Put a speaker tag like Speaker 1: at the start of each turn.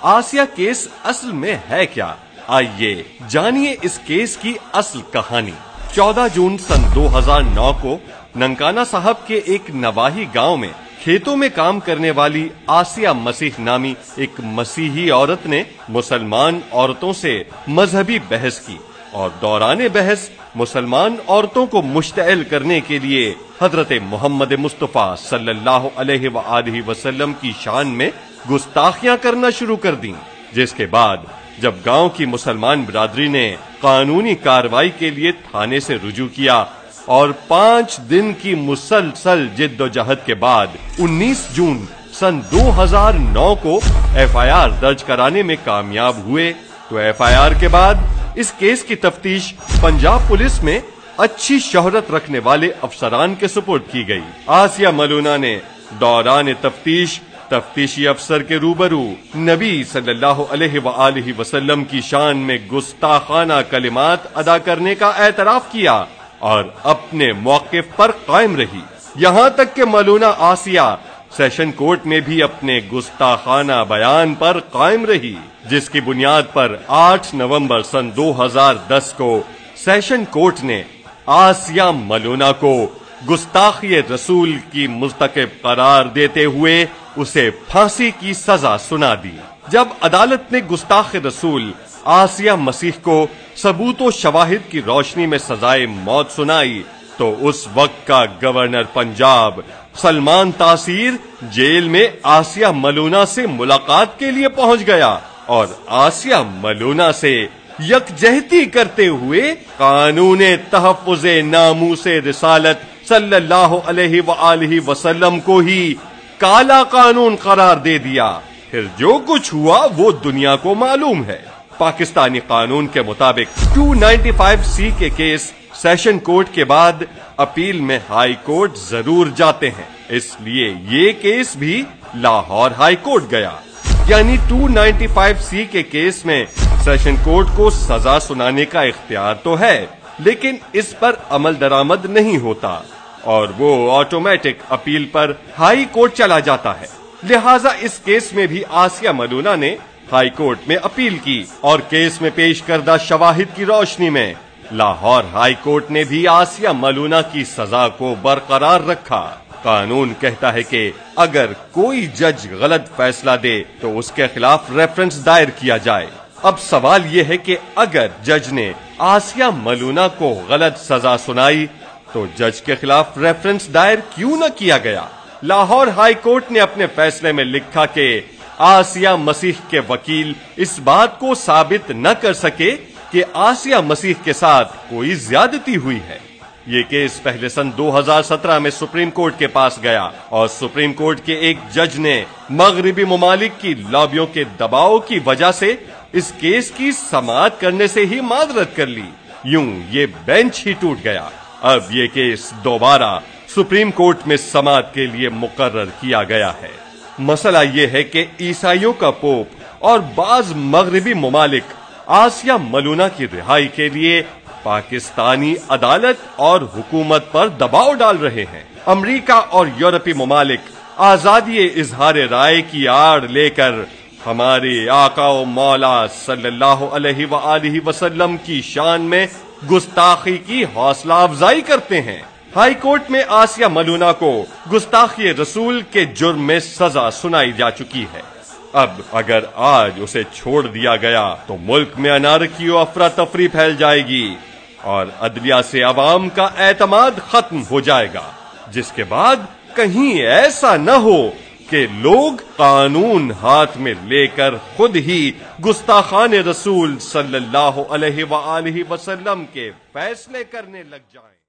Speaker 1: Asiya case اصل میں ہے کیا؟ آئیے جانیے اس کیس کی اصل کہانی۔ 14 جون سن 2009 کو ننکانہ صاحب کے ایک نواحی گاؤں میں کھیتوں میں کام کرنے والی آسیہ مسیح نامی ایک مسیحی عورت نے مسلمان عورتوں سے مذہبی بحث کی، اور دوران بحث مسلمان عورتوں کو مشتعل کرنے کے لیے حضرت محمد مصطفیٰ صلی اللہ علیہ وآلہ وسلم کی شان میں گستاخیاں کرنا شروع کر دیں، جس کے بعد جب گاؤں کی مسلمان برادری نے قانونی کارروائی کے لیے تھانے سے رجوع کیا اور 5 دن کی مسلسل جد و جہد کے بعد 19 جون سن 2009 کو FIR درج کرانے میں کامیاب ہوئے، تو FIR کے بعد اس کیس کی تفتیش پنجاب پولیس میں اچھی شہرت رکھنے والے افسران کے سپرد کی گئی۔ آسیہ ملونہ نے دوران تفتیشی افسر کے روبرو نبی صلی اللہ علیہ وآلہ وسلم کی شان میں گستاخانہ کلمات ادا کرنے کا اعتراف کیا اور اپنے موقف پر قائم رہی، یہاں تک کہ ملونہ آسیہ سیشن کورٹ میں بھی اپنے گستاخانہ بیان پر قائم رہی، جس کی بنیاد پر 8 نومبر سن 2010 کو سیشن کورٹ نے آسیہ ملونہ کو گستاخی رسول کی مرتکب قرار دیتے ہوئے اسے پھانسی کی سزا سنا دی۔ جب عدالت نے گستاخ رسول آسیہ مسیح کو ثبوت و شواہد کی روشنی میں سزائے موت سنائی، تو اس وقت کا گورنر پنجاب سلمان تاثیر جیل میں آسیہ ملونہ سے ملاقات کے لیے پہنچ گیا اور آسیہ ملونہ سے یکجہتی کرتے ہوئے قانون تحفظ ناموس رسالت صلی اللہ علیہ وآلہ وسلم کو ہی کالا قانون قرار دے دیا۔ پھر جو کچھ ہوا وہ دنیا کو معلوم ہے۔ پاکستانی قانون کے مطابق 295C کے کیس سیشن کورٹ کے بعد اپیل میں ہائی کورٹ ضرور جاتے ہیں، اس لیے یہ کیس بھی لاہور ہائی کورٹ گیا، یعنی 295C کے کیس میں سیشن کورٹ کو سزا سنانے کا اختیار تو ہے، لیکن اس پر عمل درآمد نہیں ہوتا اور وہ آٹومیٹک اپیل پر ہائی کورٹ چلا جاتا ہے۔ لہٰذا اس کیس میں بھی آسیہ ملونہ نے ہائی کورٹ میں اپیل کی اور کیس میں پیش کردہ شواہد کی روشنی میں لاہور ہائی کورٹ نے بھی آسیہ ملونہ کی سزا کو برقرار رکھا۔ قانون کہتا ہے کہ اگر کوئی جج غلط فیصلہ دے تو اس کے خلاف ریفرنس دائر کیا جائے۔ اب سوال یہ ہے کہ اگر جج نے آسیہ ملونہ کو غلط سزا سنائی تو جج کے خلاف ریفرنس دائر کیوں نہ کیا گیا؟ لاہور ہائی کورٹ نے اپنے فیصلے میں لکھا کہ آسیہ مسیح کے وکیل اس بات کو ثابت نہ کر سکے کہ آسیہ مسیح کے ساتھ کوئی زیادتی ہوئی ہے۔ یہ کیس پہلے سن 2017 میں سپریم کورٹ کے پاس گیا اور سپریم کورٹ کے ایک جج نے مغربی ممالک کی لابیوں کے دباؤ کی وجہ سے اس کیس کی سماعت کرنے سے ہی معذرت کر لی، یوں یہ بینچ ہی ٹوٹ گیا۔ اب یہ کیس دوبارہ سپریم کورٹ میں سماعت کے لیے مقرر کیا گیا ہے۔ مسئلہ یہ ہے کہ عیسائیوں کا پوپ اور بعض مغربی ممالک آسیہ ملونہ کی رہائی کے لیے پاکستانی عدالت اور حکومت پر دباؤ ڈال رہے ہیں۔ امریکہ اور یورپی ممالک آزادی اظہار رائے کی آڑ لے کر ہمارے آقا و مولا صلی اللہ علیہ وآلہ وسلم کی شان میں گستاخی کی حوصلہ افزائی کرتے ہیں۔ ہائی کورٹ میں آسیہ ملونہ کو گستاخی رسول کے جرم میں سزا سنائی جا چکی ہے۔ اب اگر آج اسے چھوڑ دیا گیا تو ملک میں انارکی و افراتفری پھیل جائے گی اور عدلیہ سے عوام کا اعتماد ختم ہو جائے گا، جس کے بعد کہیں ایسا نہ ہو کہ لوگ قانون ہاتھ میں لے کر خود ہی گستاخان رسول صلی اللہ علیہ وآلہ وسلم کے فیصلے کرنے لگ جائیں۔